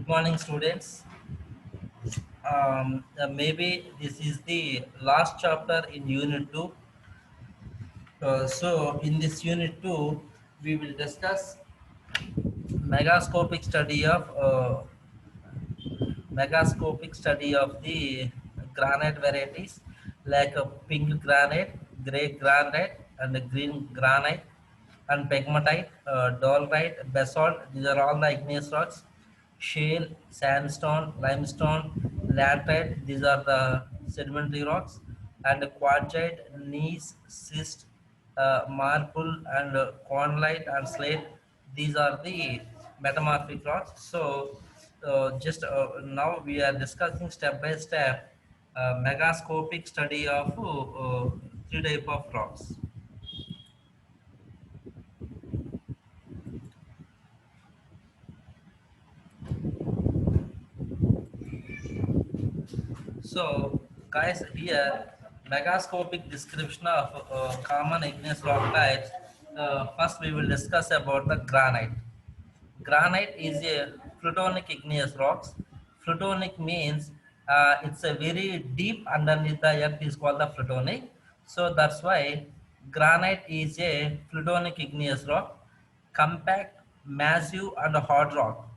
Morning, students. Maybe this is the last chapter in Unit 2. In this Unit 2, we will discuss megascopic study of the granite varieties like pink granite, gray granite, and green granite, and pegmatite, dolerite, basalt. These are all the igneous rocks. Shale, sandstone, limestone, laterite. These are the sedimentary rocks, and quartzite, gneiss, schist, marble, and cornlite and slate. These are the metamorphic rocks. Just now we are discussing step by step megascopic study of three type of rocks. So, guys, here megascopic description of common igneous rock types. First, we will discuss about the granite. Granite is a plutonic igneous rocks. Plutonic means it's a very deep underneath the earth is called the plutonic. So that's why granite is a plutonic igneous rock, compact, massive, and hard rock.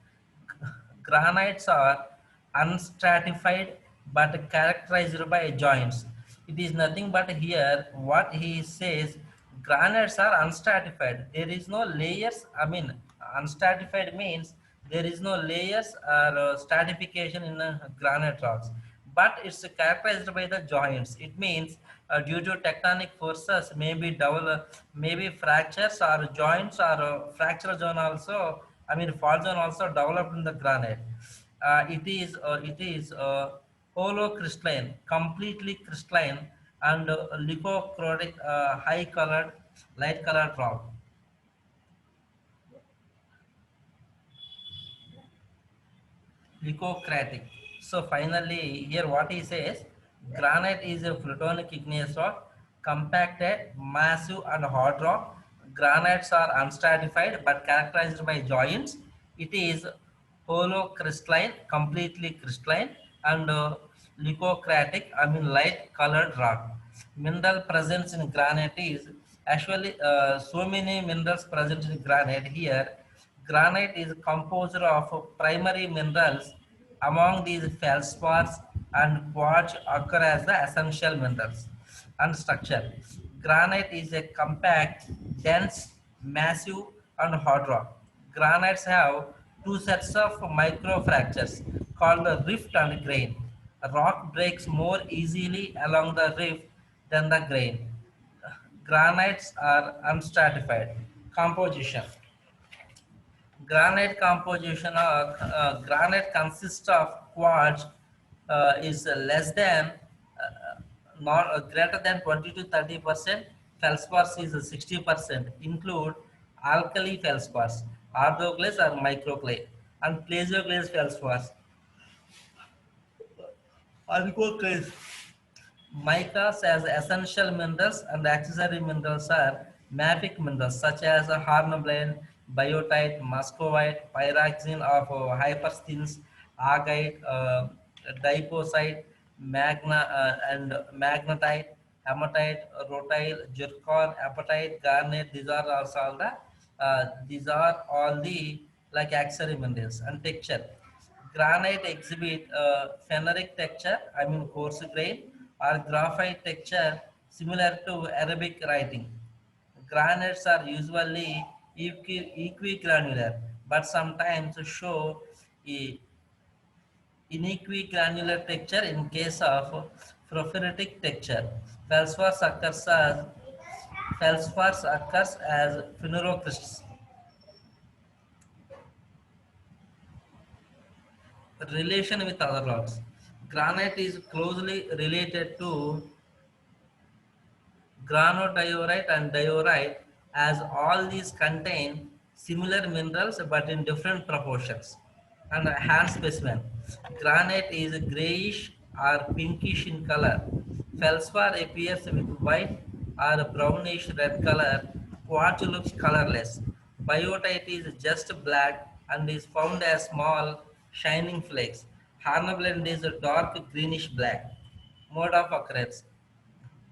Granites are unstratified but characterized by joints. It is nothing but here what he says, granites are unstratified. There is no layers. I mean, unstratified means there is no layers or stratification in granite rocks, but it's characterized by the joints. It means due to tectonic forces, maybe fractures or joints or fracture zone also. I mean, fault zone also developed in the granite. It is holocrystalline, completely crystalline, and lithochroic, high colored, light colored rock. Leucocratic. So finally, here what he says, granite is a plutonic igneous rock, compacted, massive and hard rock. Granites are unstratified but characterized by joints. It is holocrystalline, completely crystalline, and leucocratic, I mean light colored rock. Mineral presence in granite is actually so many minerals present in granite here. Granite is composed of primary minerals. Among these, feldspars and quartz occur as the essential minerals and structure. Granite is a compact, dense, massive, and hard rock. Granites have two sets of microfractures called the rift and grain. A rock breaks more easily along the rift than the grain. Granites are unstratified. Composition. Granite composition of granite consists of quartz is less than not greater than 20 to 30%. Feldspars is 60%. Include alkali feldspars, orthoclase or microclay, and plesioclase feldspars. Orthoclase. Micas as essential minerals and accessory minerals are mafic minerals such as hornblende, biotite, muscovite, pyroxene of hypersthins, agate, diposite, and magnetite, hematite, rutile, zircon, apatite, garnet. These are all the like accessory minerals and texture. Granite exhibit pheneric texture, I mean coarse grain, or graphite texture similar to Arabic writing. Granites are usually equigranular, but sometimes show a inequigranular texture in case of porphyritic texture. Feldspars occurs as phenocrysts. Relation with other rocks. Granite is closely related to granodiorite and diorite as all these contain similar minerals but in different proportions. And a hand specimen. Granite is grayish or pinkish in color. Feldspar appears with white or brownish red color. Quartz looks colorless. Biotite is just black and is found as small shining flakes. Hornblende is a dark greenish black. Mode of occurrence.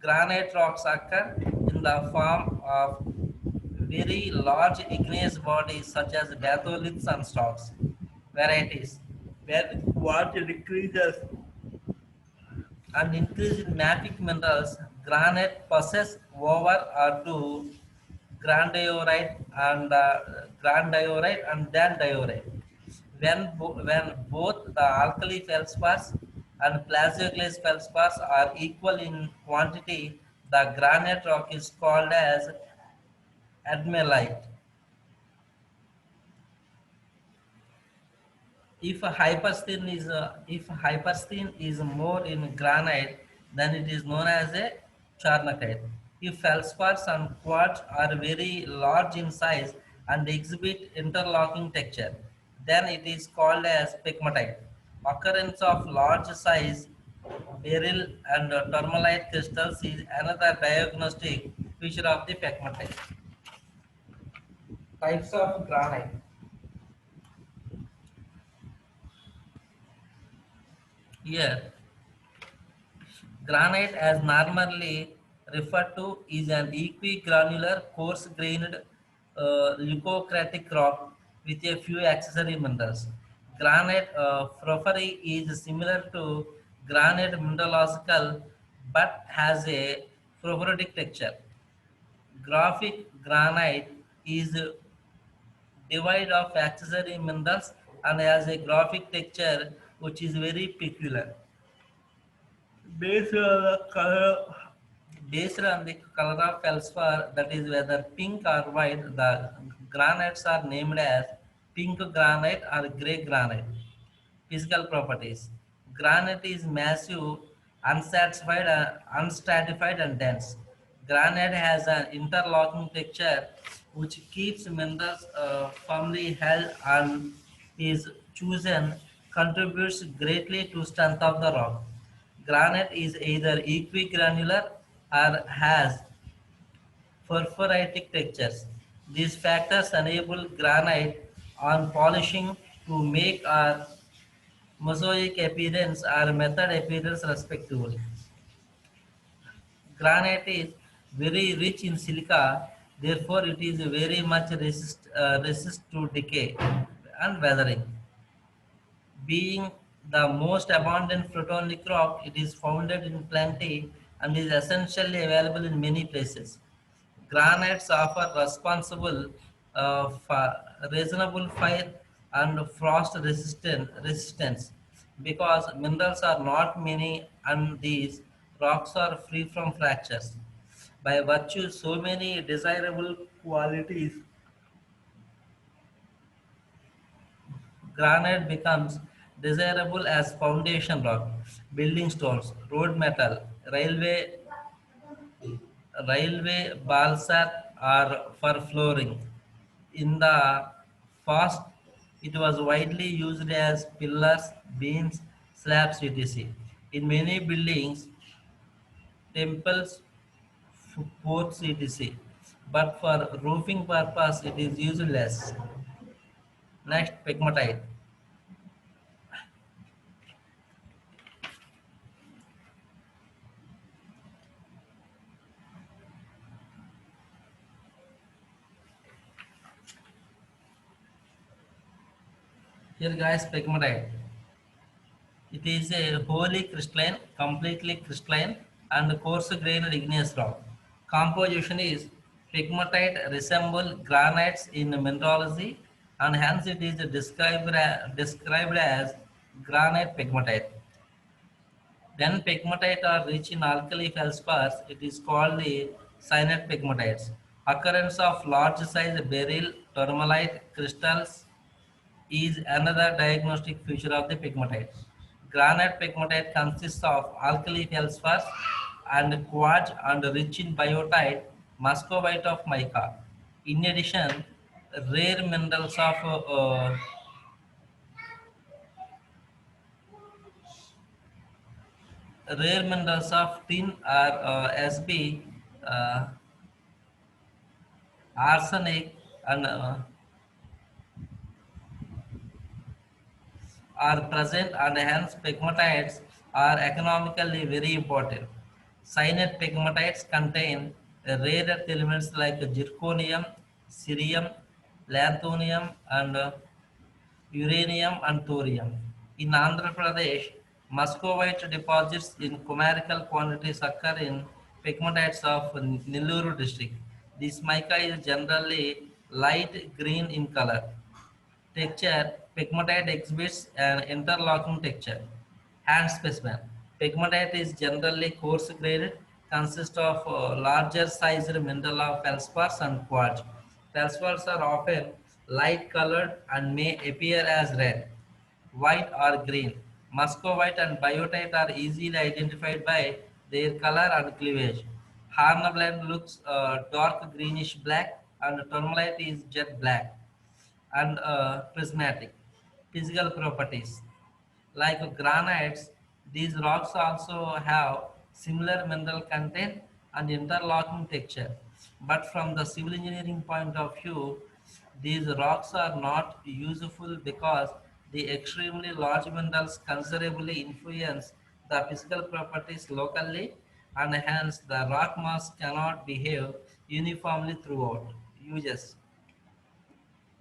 Granite rocks occur in the form of very large igneous bodies such as batholiths and stocks. Varieties. Where water decreases and increase in mafic minerals, granite possess over or to grandiorite and then diorite. When both the alkali feldspars and plagioclase feldspars are equal in quantity, the granite rock is called as admellite. If hypersthene is more in granite, then it is known as a charnocite. If feldspars and quartz are very large in size and exhibit interlocking texture, then it is called as pegmatite. Occurrence of large size beryl and tourmaline crystals is another diagnostic feature of the pegmatite. Types of granite. Here, granite, as normally referred to, is an equigranular, coarse-grained leucocratic rock with a few accessory minerals. Granite porphyry is similar to granite mineralogical but has a porphyritic texture. Graphic granite is devoid of accessory minerals and has a graphic texture which is very peculiar. Based on the color Based on the color of feldspar, that is whether pink or white, the granites are named as pink granite or gray granite. Physical properties. Granite is massive, unstratified and dense. Granite has an interlocking texture which keeps minerals firmly held and is chosen contributes greatly to strength of the rock. Granite is either equigranular or has porphyritic textures. These factors enable granite on polishing to make a mosaic appearance or method appearance respectively. Granite is very rich in silica, therefore it is very much resist to decay and weathering. Being the most abundant plutonic rock, it is found in plenty and is essentially available in many places. Granites offer responsible for reasonable fire and frost resistance because minerals are not many and these rocks are free from fractures. By virtue so many desirable qualities, granite becomes desirable as foundation rock, building stones, road metal, railway balsa are for flooring. In the past, it was widely used as pillars, beams, slabs, etc. In many buildings, temples, forts, etc. But for roofing purpose, it is used less. Next, pegmatite. Here, guys, pegmatite. It is a wholly crystalline, completely crystalline, and coarse-grained igneous rock. Composition is pegmatite resemble granites in mineralogy, and hence it is described as granite pegmatite. When pegmatite are rich in alkali feldspars, it is called the cyanide pegmatites. Occurrence of large size beryl tourmalite crystals is another diagnostic feature of the pegmatite. Granite pegmatite consists of alkali feldspars and quartz and rich in biotite, muscovite of mica. In addition, rare minerals of tin are Sb, uh, arsenic, and are present and hence pegmatites are economically very important. Cyanide pegmatites contain rare earth elements like zirconium, cerium, lanthanum, and uranium and thorium. In Andhra Pradesh, muscovite deposits in chimerical quantities occur in pegmatites of Nellore district. This mica is generally light green in color. Texture: pegmatite exhibits an interlocking texture. Hand specimen: pegmatite is generally coarse grained, consists of larger sized mineral of feldspars and quartz. Feldspars are often light colored and may appear as red, white or green. Muscovite and biotite are easily identified by their color and cleavage. Hornblende looks dark greenish black and tourmaline is jet black and prismatic. Physical properties: like granites, these rocks also have similar mineral content and interlocking texture. But from the civil engineering point of view, these rocks are not useful because the extremely large minerals considerably influence the physical properties locally, and hence the rock mass cannot behave uniformly throughout. Uses: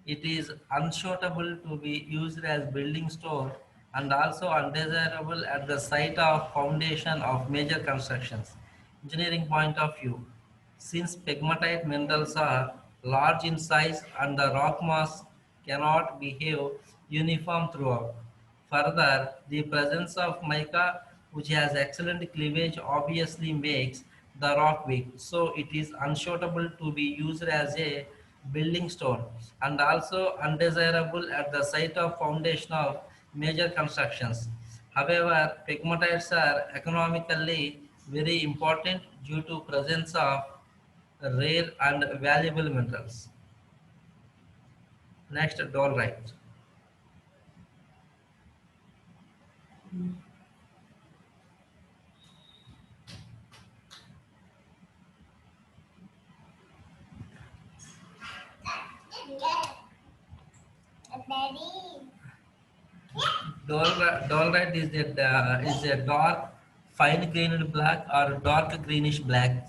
it is unsuitable to be used as building stone and also undesirable at the site of foundation of major constructions. Engineering point of view: since pegmatite minerals are large in size and the rock mass cannot behave uniform throughout. Further, the presence of mica, which has excellent cleavage, obviously makes the rock weak, so it is unsuitable to be used as a building stone and also undesirable at the site of foundation of major constructions. However, pegmatites are economically very important due to presence of rare and valuable minerals. Next, dolerite. Dolerite is a dark, fine-grained black or dark greenish black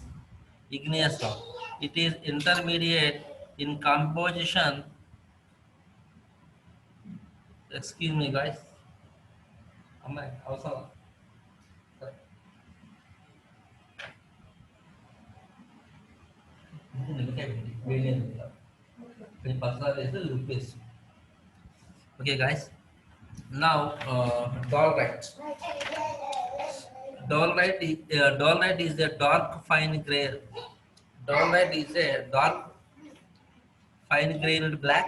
igneous rock. It is intermediate in composition. Excuse me, guys. అమ్మాయి అవసరం నిమ్మకాయ పిండి వేడి నీళ్ళు కొంచెం పచ్చడి వేసి ఉప్పేసి. Okay, guys. Now, dolerite. Dolerite is a dark fine gray. Dolerite is a dark fine-grained black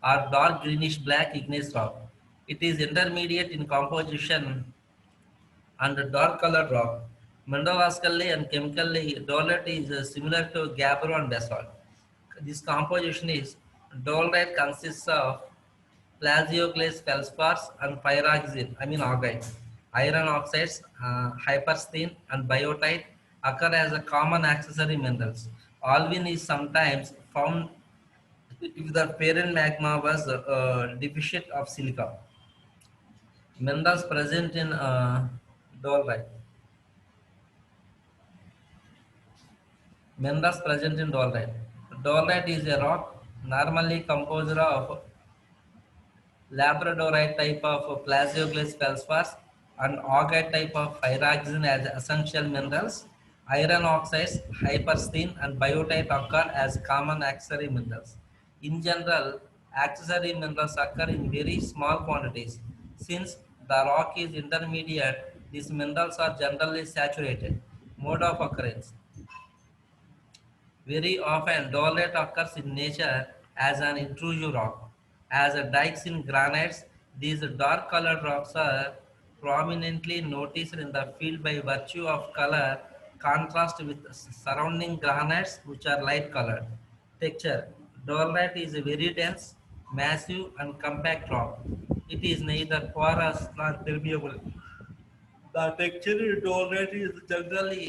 or dark greenish black igneous rock. It is intermediate in composition and dark colored rock. Mineralogically and chemically, dolerite is similar to gabbro and basalt. This composition is: dolerite consists of plagioclase feldspars and pyroxene, I mean augite. Iron oxides, hypersthene, and biotite occur as a common accessory minerals. Olivine is sometimes found if the parent magma was deficient of silica. Minerals present in dolerite. Minerals present in dolerite. Dolerite is a rock normally composed of labradorite type of plagioclase feldspars and augite type of pyroxene as essential minerals. Iron oxides, hypersthene, and biotite occur as common accessory minerals. In general, accessory minerals occur in very small quantities. Since the rock is intermediate, these minerals are generally saturated. Mode of occurrence: very often, dolerite occurs in nature as an intrusive rock. As dikes in granites, these dark colored rocks are prominently noticed in the field by virtue of color contrast with surrounding granites, which are light colored. Texture: dolerite is a very dense, massive, and compact rock. It is neither porous nor permeable. The texture dolerite is generally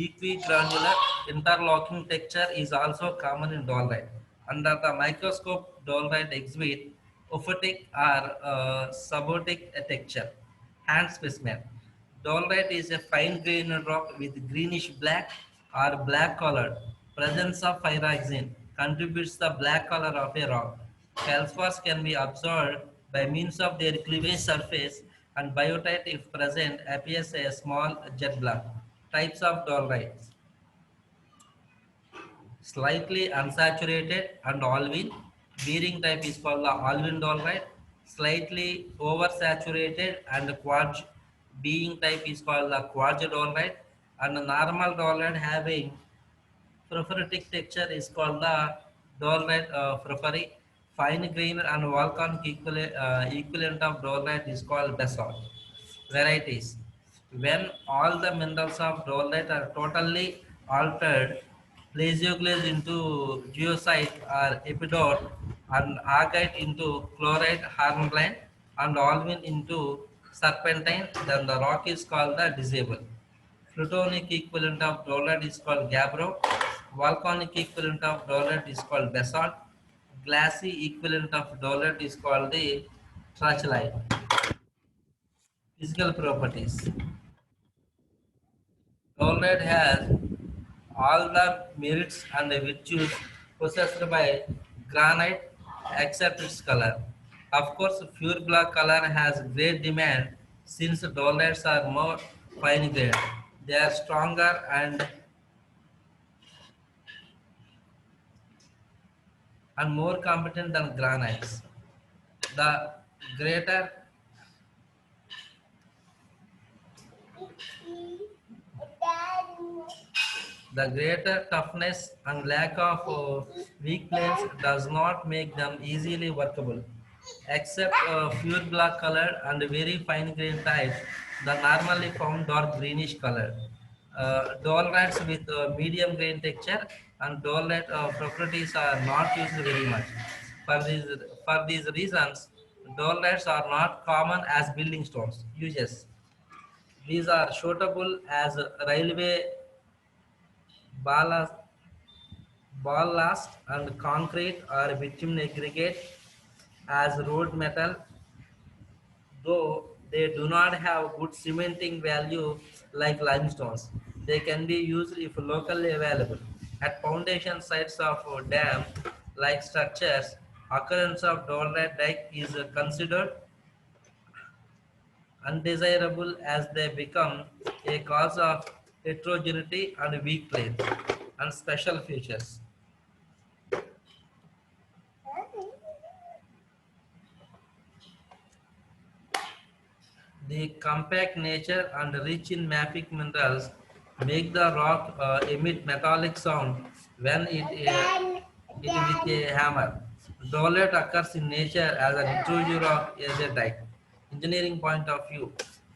equigranular. Interlocking texture is also common in dolerite. Under the microscope, dolerite exhibit ophitic or subotic texture. Hand specimen. Dolerite is a fine-grained rock with greenish black or black color. Presence of pyroxene contributes the black color of a rock. Feldspars can be observed by means of their cleavage surface, and biotite, if present, appears a small jet black. Types of dolerites: slightly unsaturated and olivine. Bearing type is called the olivine dolerite. Slightly oversaturated and quartz. Being type is called the quartz dolerite. And the normal dolerite having Porphyritic texture is called the dolerite porphyry. Fine grained and volcanic equivalent of dolerite is called basalt. Varieties. When all the minerals of dolerite are totally altered, plesioglazed into geosite or epidote, and agate into chloride hornblende, and olivine into serpentine, then the rock is called the disable. Plutonic equivalent of dolerite is called gabbro. Volcanic equivalent of dolerite is called basalt. Glassy equivalent of dolerite is called the trachyte. Physical properties. Dolerite has all the merits and the virtues possessed by granite except its color. Of course, pure black color has great demand since dolomites are more fine grained. They are stronger and more competent than granites. The greater the greater toughness and lack of weak planes does not make them easily workable. Except pure black color and very fine grained types, the normally found dark greenish color. Dolerites with medium grain texture and dolerite properties are not used very much. For these reasons, dolerites are not common as building stones. Uses. These are suitable as railway ballast, ballast and concrete or bitumen aggregate as road metal, though they do not have good cementing value like limestones. They can be used if locally available. At foundation sites of dam like structures, occurrence of dolerite dike is considered undesirable as they become a cause of heterogeneity and weak planes and special features. The compact nature and rich in mafic minerals make the rock emit metallic sound when it with a hammer. Dolerite occurs in nature as an intrusive rock azurite. Engineering point of view,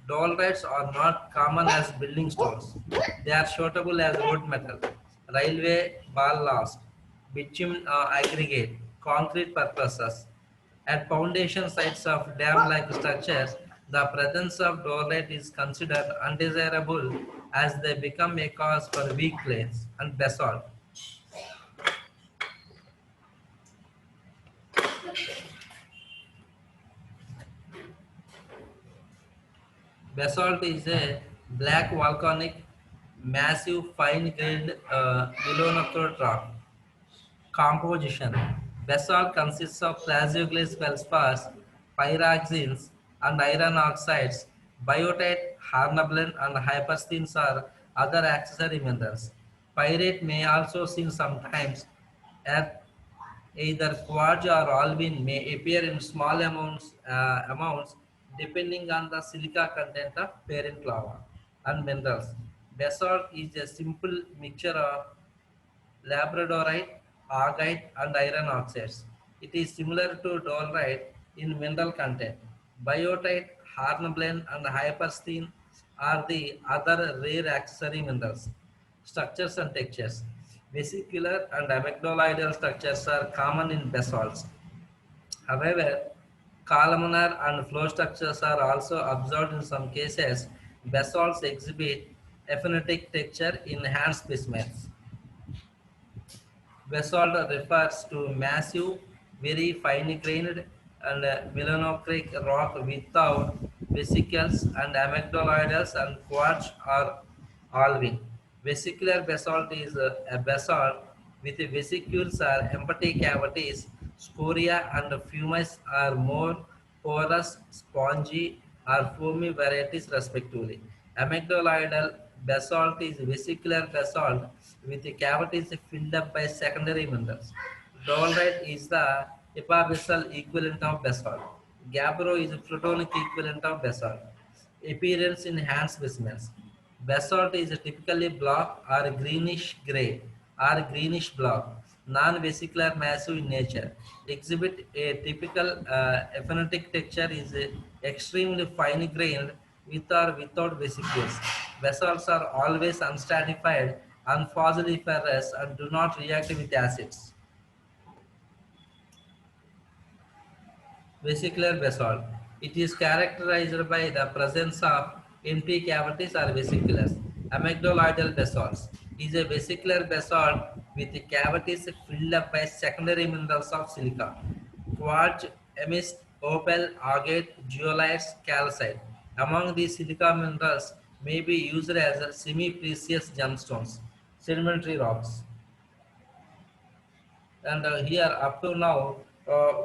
dolerites are not common as building stones. They are suitable as road metal, railway ballast, bitumen aggregate, concrete purposes. At foundation sites of dam-like structures, the presence of dolerite is considered undesirable as they become a cause for weak planes and basalt. Basalt is a black volcanic, massive, fine-grained melanochrome rock. Composition. Basalt consists of plagioclase feldspars, pyroxenes, and iron oxides. Biotite, hornblende, and hyperstenes are other accessory minerals. Pyrite may also seen sometimes at either quartz or olivine may appear in small amounts depending on the silica content of parent lava and minerals. Basalt is a simple mixture of labradorite, augite, and iron oxides. It is similar to dolerite in mineral content. Biotite, hornblende, and hyperstein are the other rare accessory minerals. Structures and textures. Vesicular and amygdaloidal structures are common in basalts. However, columnar and flow structures are also observed in some cases. Basalts exhibit ephenetic texture in hand specimens. Basalt refers to massive, very fine grained and melanocric rock without vesicles, and amygdaloidals and quartz are alvin. Vesicular basalt is a basalt with vesicles or empty cavities. Scoria and pumice are more porous, spongy, or foamy varieties respectively. Amygdaloidal basalt is vesicular basalt with cavities filled up by secondary minerals. Dolerite is the epiabyssal equivalent of basalt. Gabbro is the plutonic equivalent of basalt. Appearance in hand specimens. Basalt is typically black or greenish gray or greenish black, non-vesicular massive in nature. Exhibit a typical phonetic texture is extremely fine-grained with or without vesicles. Basalts are always unstratified, unfossiliferous, and do not react with acids. Vesicular basalt. It is characterized by the presence of empty cavities or vesicles. Amygdaloidal basalt is a vesicular basalt with cavities filled up by secondary minerals of silica. Quartz, amist, opal, agate, zeolites, calcite. Among these silica minerals may be used as semi-precious gemstones. Sedimentary rocks. And here up to now,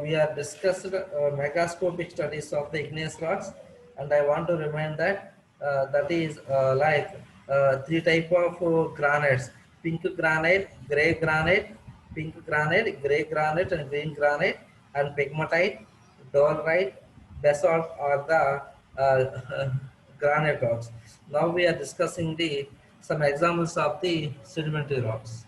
we have discussed megascopic studies of the igneous rocks, and I want to remind that that is three type of granites: pink granite, pink granite, gray granite, and green granite, and pegmatite, dolerite, basalt are the granite rocks. Now we are discussing the some examples of the sedimentary rocks.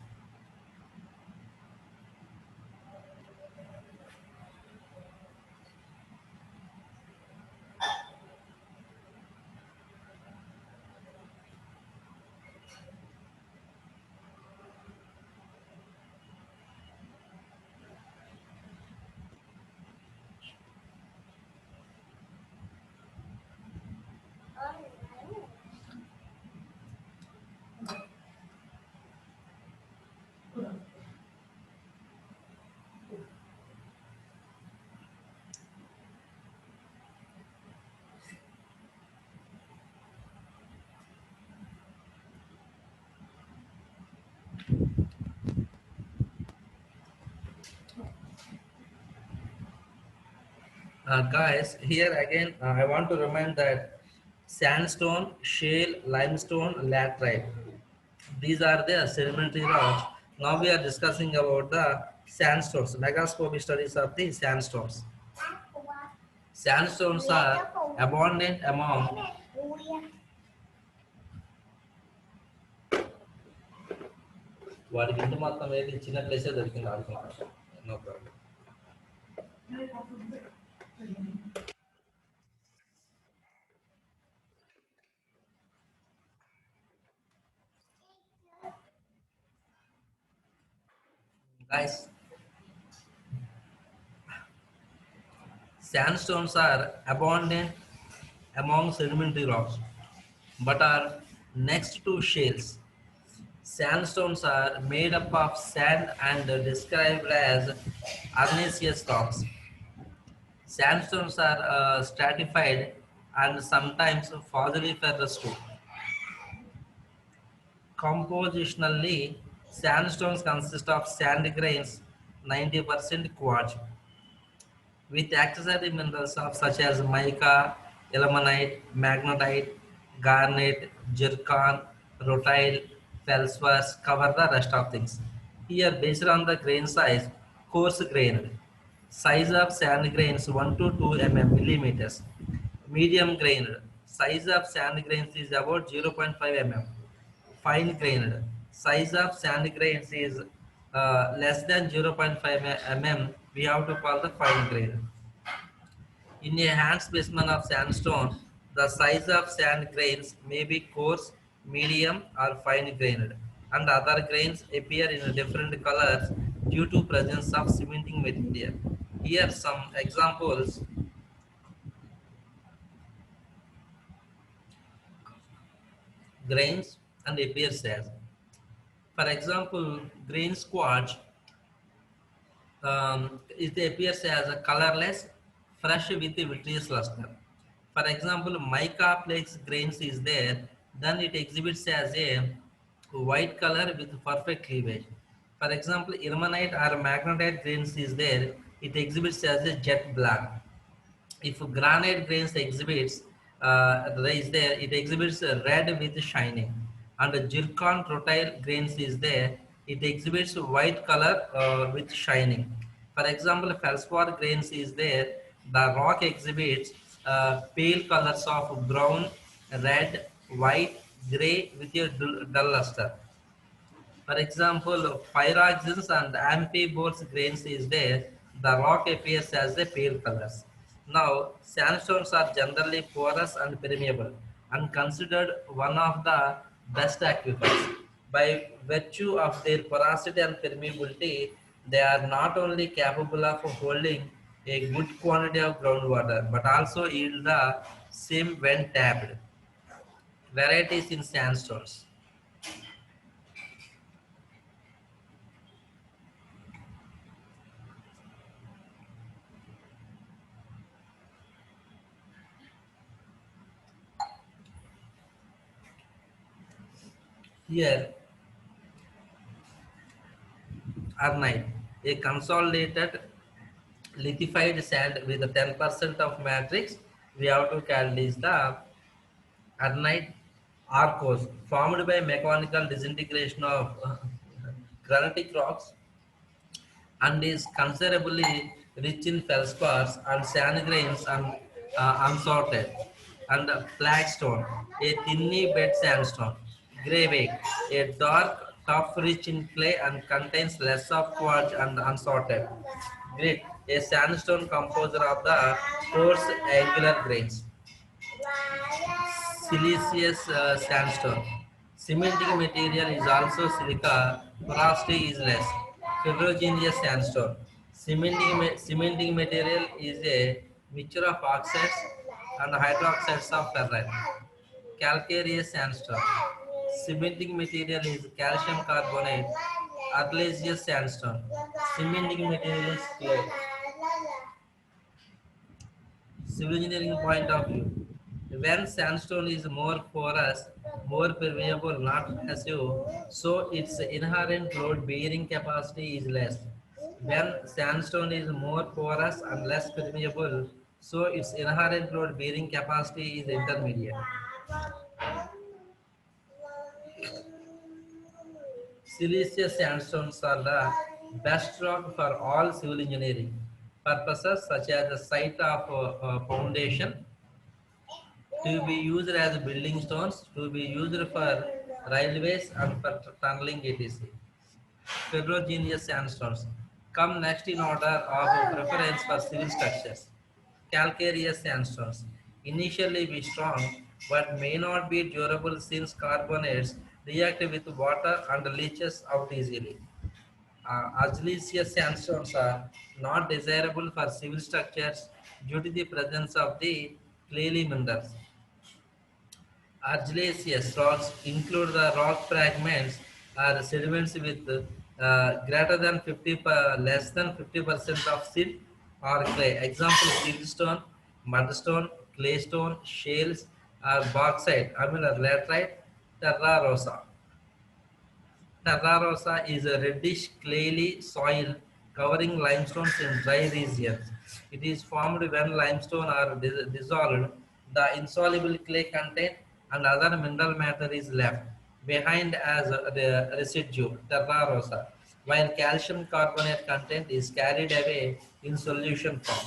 Guys, here again, I want to remind that sandstone, shale, limestone, laterite. These are the sedimentary rocks. Now we are discussing about the sandstones, megascopic studies of the sandstones. Sandstones are abundant among వాడికి ఇంటి మొత్తం వేసి చిన్న ప్లేసే దొరికింది ఆడుకుంటారు no problem. Guys, sandstones are abundant among sedimentary rocks, but are next to shales. Sandstones are made up of sand and described as arenaceous rocks. Sandstones are stratified and sometimes fossiliferous too. Compositionally, sandstones consist of sand grains, 90% quartz, with accessory minerals of such as mica, ilmenite, magnetite, garnet, zircon, rutile, feldspath cover the rest of things. Here, based on the grain size, coarse grained. Size of sand grains 1 to 2 millimeters. Medium grained. Size of sand grains is about 0.5 mm. Fine grained. Size of sand grains is less than 0.5 mm. We have to call the fine grained. In a hand specimen of sandstone, the size of sand grains may be coarse, medium, or fine grained, and other grains appear in different colors due to presence of cementing material. Here some examples: grains and appears as. For example, grain quartz, it appears as a colorless fresh with the vitreous luster. For example, mica flakes grains is there, then it exhibits as a white color with perfect cleavage. For example, ilmenite or magnetite grains is there, it exhibits as a jet black. If granite grains exhibits is there, it exhibits red with shining. And zircon rutile grains is there, it exhibits white color with shining. For example, feldspar grains is there, the rock exhibits pale colors of brown, red, white, gray with a dull luster. For example, pyroxenes and amphiboles grains is there, the rock appears as a pale colors. Now, sandstones are generally porous and permeable and considered one of the best aquifers. By virtue of their porosity and permeability, they are not only capable of holding a good quantity of groundwater but also yield the same when tapped. Varieties in sandstones. Here, Arnite, a consolidated lithified sand with 10% of matrix, we have to call this the Arnite arkose, formed by mechanical disintegration of granitic rocks and is considerably rich in feldspars and sand grains and unsorted. And flagstone, a thinly bed sandstone. Grey a dark, tough, rich in clay and contains less of quartz and unsorted. Grit, a sandstone composer of the coarse angular grains. Siliceous sandstone. Cementing material is also silica, porosity is less. Heterogeneous sandstone. Cementing material is a mixture of oxides and hydroxides of ferrite. Calcareous sandstone. Cementing material is calcium carbonate, argillaceous sandstone. Cementing material is clay. Civil engineering point of view. When sandstone is more porous, more permeable, not passive, so its inherent load bearing capacity is less. When sandstone is more porous and less permeable, so its inherent load bearing capacity is intermediate. Siliceous sandstones are the best rock for all civil engineering purposes, such as the site of foundation, to be used as building stones, to be used for railways and for tunneling etc. Heterogeneous sandstones come next in order of preference for civil structures. Calcareous sandstones initially be strong but may not be durable since carbonates react with water and leaches out easily. Argillaceous sandstones are not desirable for civil structures due to the presence of the clayey minerals. Argillaceous rocks include the rock fragments or sediments with greater than 50 less than 50% of silt or clay. Example: siltstone, mudstone, claystone, shales, or bauxite, amyl or laterite, terra rosa. Terra rosa is a reddish clayey soil covering limestones in dry regions. It is formed when limestone are dissolved, the insoluble clay content and other mineral matter is left behind as the residue, terra rosa, while calcium carbonate content is carried away in solution form.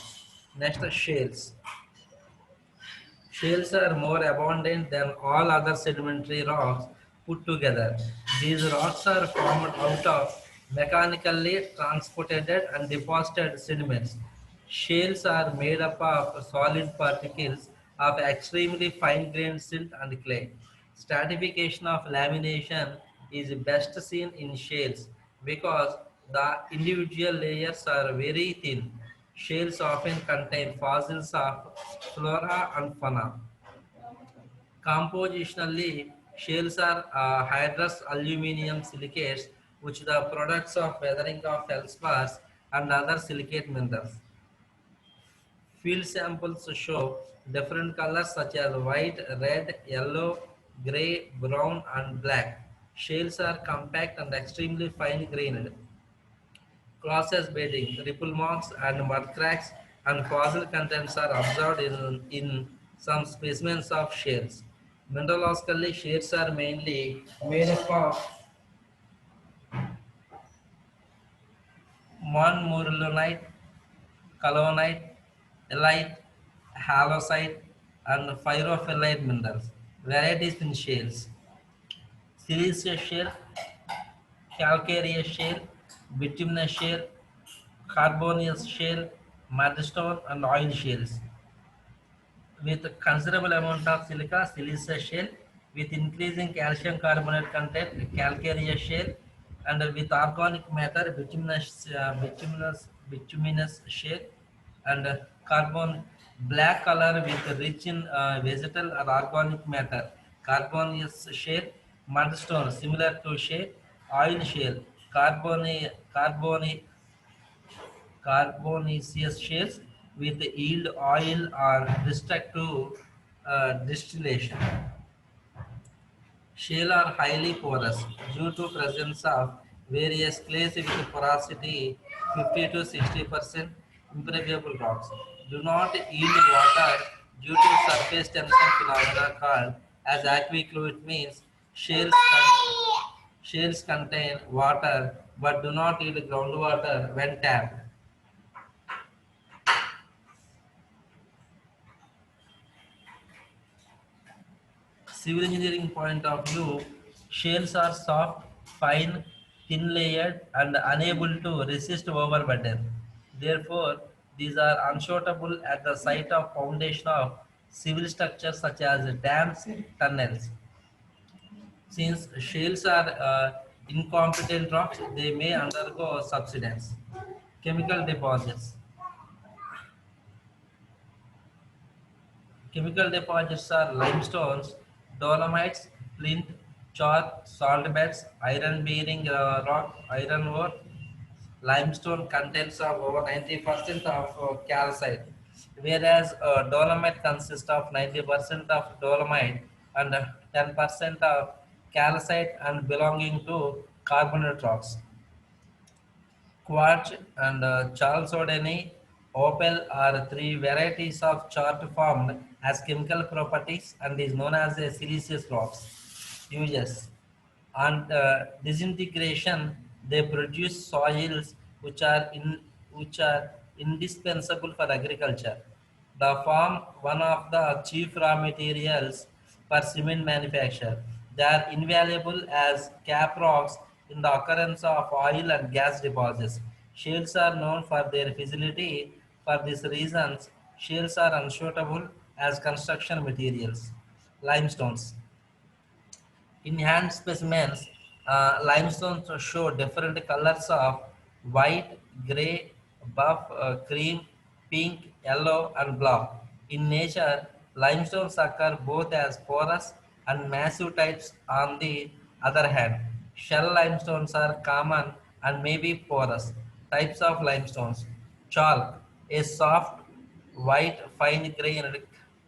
Next, shales. Shales are more abundant than all other sedimentary rocks put together. These rocks are formed out of mechanically transported and deposited sediments. Shales are made up of solid particles of extremely fine-grained silt and clay. Stratification of lamination is best seen in shales because the individual layers are very thin. Shales often contain fossils of flora and fauna. Compositionally, shales are hydrous aluminum silicates, which are the products of weathering of feldspars and other silicate minerals. Field samples show different colors such as white, red, yellow, gray, brown, and black. Shales are compact and extremely fine-grained. Crosses bedding, ripple marks, and mud cracks, and fossil contents are observed in some specimens of shales. Mineralogically, shales are mainly made up of montmorillonite, colonite, elite, halloysite, and pyrophyllite minerals. Varieties in shales: siliceous shale, calcareous shale, bituminous shale, carbonaceous shale, mudstone, and oil shales. With considerable amount of silica, siliceous shale, with increasing calcium carbonate content, calcareous shale, and with organic matter, bituminous shale, and carbon black color with rich in vegetal or organic matter, carbonaceous shale, mudstone similar to shale, oil shale, carbonaceous shales with yield oil or restrict to distillation. Shale are highly porous due to presence of various clays with porosity 50 to 60%. Impermeable rocks do not yield water due to surface tension phenomena called as aqueous fluid means shales contain water but do not yield groundwater when tapped. Civil engineering point of view, shales are soft, fine, thin layered, and unable to resist overburden. Therefore, these are unsuitable at the site of foundation of civil structures such as dams, tunnels. Since shales are incompetent rocks, they may undergo subsidence. Chemical deposits. Chemical deposits are limestones, dolomites, flint, chalk, salt beds, iron-bearing rock, iron ore. Limestone contains of over 90% of calcite, whereas dolomite consists of 90% of dolomite and 10% of calcite and belonging to carbonate rocks. Quartz and chalcedony opal are three varieties of chert formed as chemical properties and is known as a siliceous rocks. Uses and disintegration they produce soils which are indispensable for agriculture. The form one of the chief raw materials for cement manufacture. They are invaluable as cap rocks in the occurrence of oil and gas deposits. Shales are known for their fragility. For these reasons, shales are unsuitable as construction materials. Limestones. In hand specimens, limestones show different colors of white, gray, buff, cream, pink, yellow, and black. In nature, limestones occur both as porous and massive types. On the other hand, shell limestones are common and may be porous. Types of limestones: chalk, a soft white fine-grained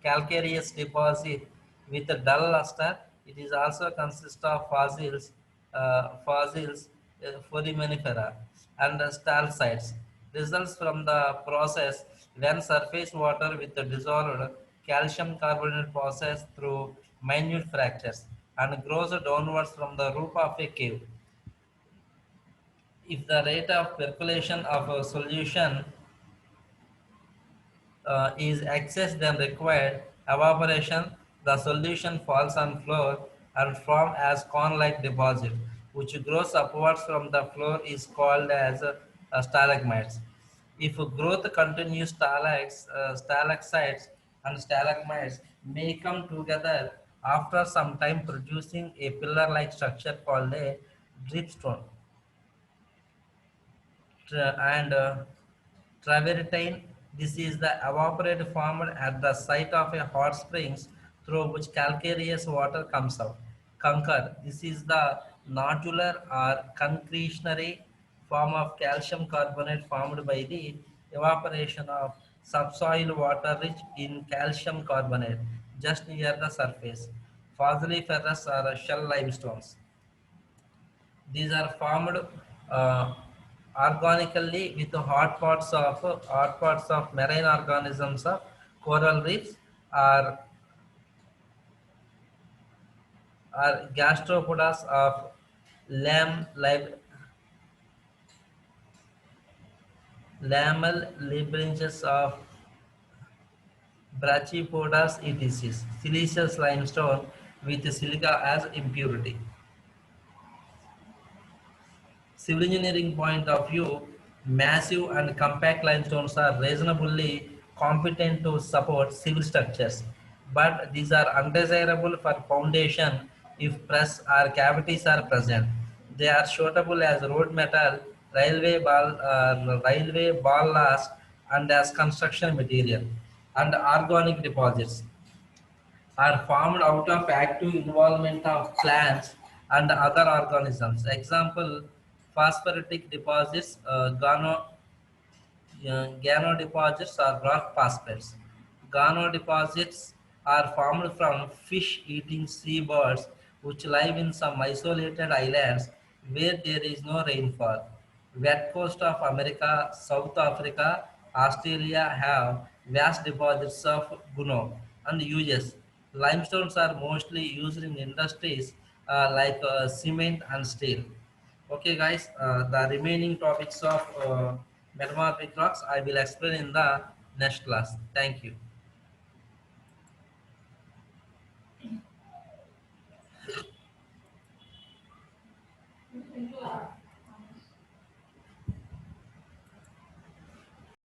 calcareous deposit with a dull luster. It is also consists of foraminifera, and stalactites. Results from the process when surface water with the dissolved calcium carbonate passes through minute fractures and grows downwards from the roof of a cave. If the rate of percolation of a solution is excess than required evaporation, the solution falls on floor and form as cone-like deposit, which grows upwards from the floor is called as stalagmites. If growth continues, stalactites and stalagmites may come together after some time producing a pillar-like structure called a dripstone. And travertine. This is the evaporate formed at the site of a hot springs through which calcareous water comes out. Concur. This is the nodular or concretionary form of calcium carbonate formed by the evaporation of Subsoil water rich in calcium carbonate just near the surface. Fossiliferous or shell limestones. These are formed uh, organically with the hot parts of marine organisms of coral reefs or gastropods of lam, lamel branches of brachypodas etc. Siliceous limestone with silica as impurity. Civil engineering point of view, massive and compact limestones are reasonably competent to support civil structures, but these are undesirable for foundation if press or cavities are present. They are suitable as road metal, railway ballast, and as construction material. And organic deposits are formed out of active involvement of plants and other organisms. Example, phosphatic deposits, Gano deposits are rock phosphates. Gano deposits are formed from fish-eating seabirds which live in some isolated islands where there is no rainfall. West coast of America, South Africa, Australia have vast deposits of guano and US. Limestones are mostly used in industries like cement and steel. Okay, guys, the remaining topics of metamorphic rocks I will explain in the next class. Thank you.